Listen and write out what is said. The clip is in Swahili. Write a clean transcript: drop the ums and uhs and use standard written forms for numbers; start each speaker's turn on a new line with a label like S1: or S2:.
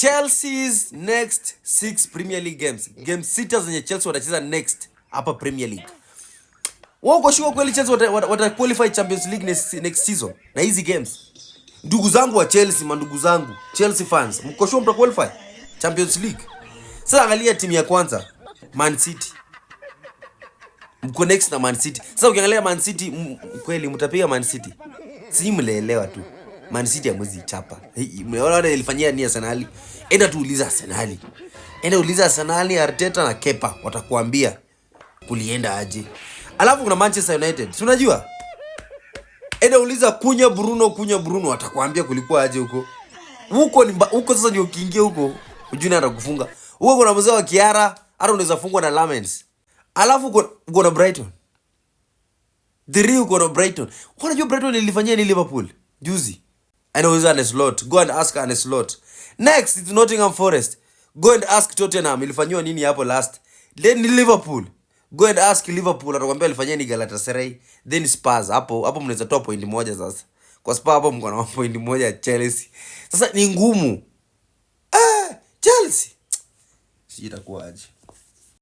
S1: Chelsea's next 6 Premier League games. Game 6 zenye Chelsea watacheza next hapa Premier League. Wao kwa sure kweli Chelsea wata qualify Champions League next season na hizi games. Ndugu zangu wa Chelsea, mandugu zangu Chelsea fans, mko sure mta qualify Champions League? Sasa angalia timu ya kwanza, Man City. Mko next na Man City. Sasa ukiangalia Man City kweli mtapiga Man City. Si mleelewa tu. Man City hamwezi chapa. Mmeona wale ilifanyia ni Arsenal. Enda tuuliza Arsenal. Enda uliza Arsenal, Arteta na Kepa watakuambia kulienda aje. Alafu kuna Manchester United. Si unajua? Enda uliza Kunya Bruno watakuambia kulikuwa aje huko. Huko sasa ndio ukiingia huko, ujuna atakufunga. Huko kuna mzee wa Kiara, hata unaweza fungwa na Lamens. Alafu uko na Brighton. Uko na Brighton. Unajua Brighton ilifanyia ni Liverpool juzi. And always on a slot. Go and ask on a slot. Next it's Nottingham Forest. Go and ask Tottenham ilifanywa nini hapo last. Then Liverpool. Go and ask Liverpool atakwambia ilifanyia ni Galatasaray. Then Spurs. Hapo mnaweza toa point moja sasa. Kwa Spurs hapo mko na point moja Chelsea. Sasa ni ngumu. Chelsea. Sijui itakuwa aje.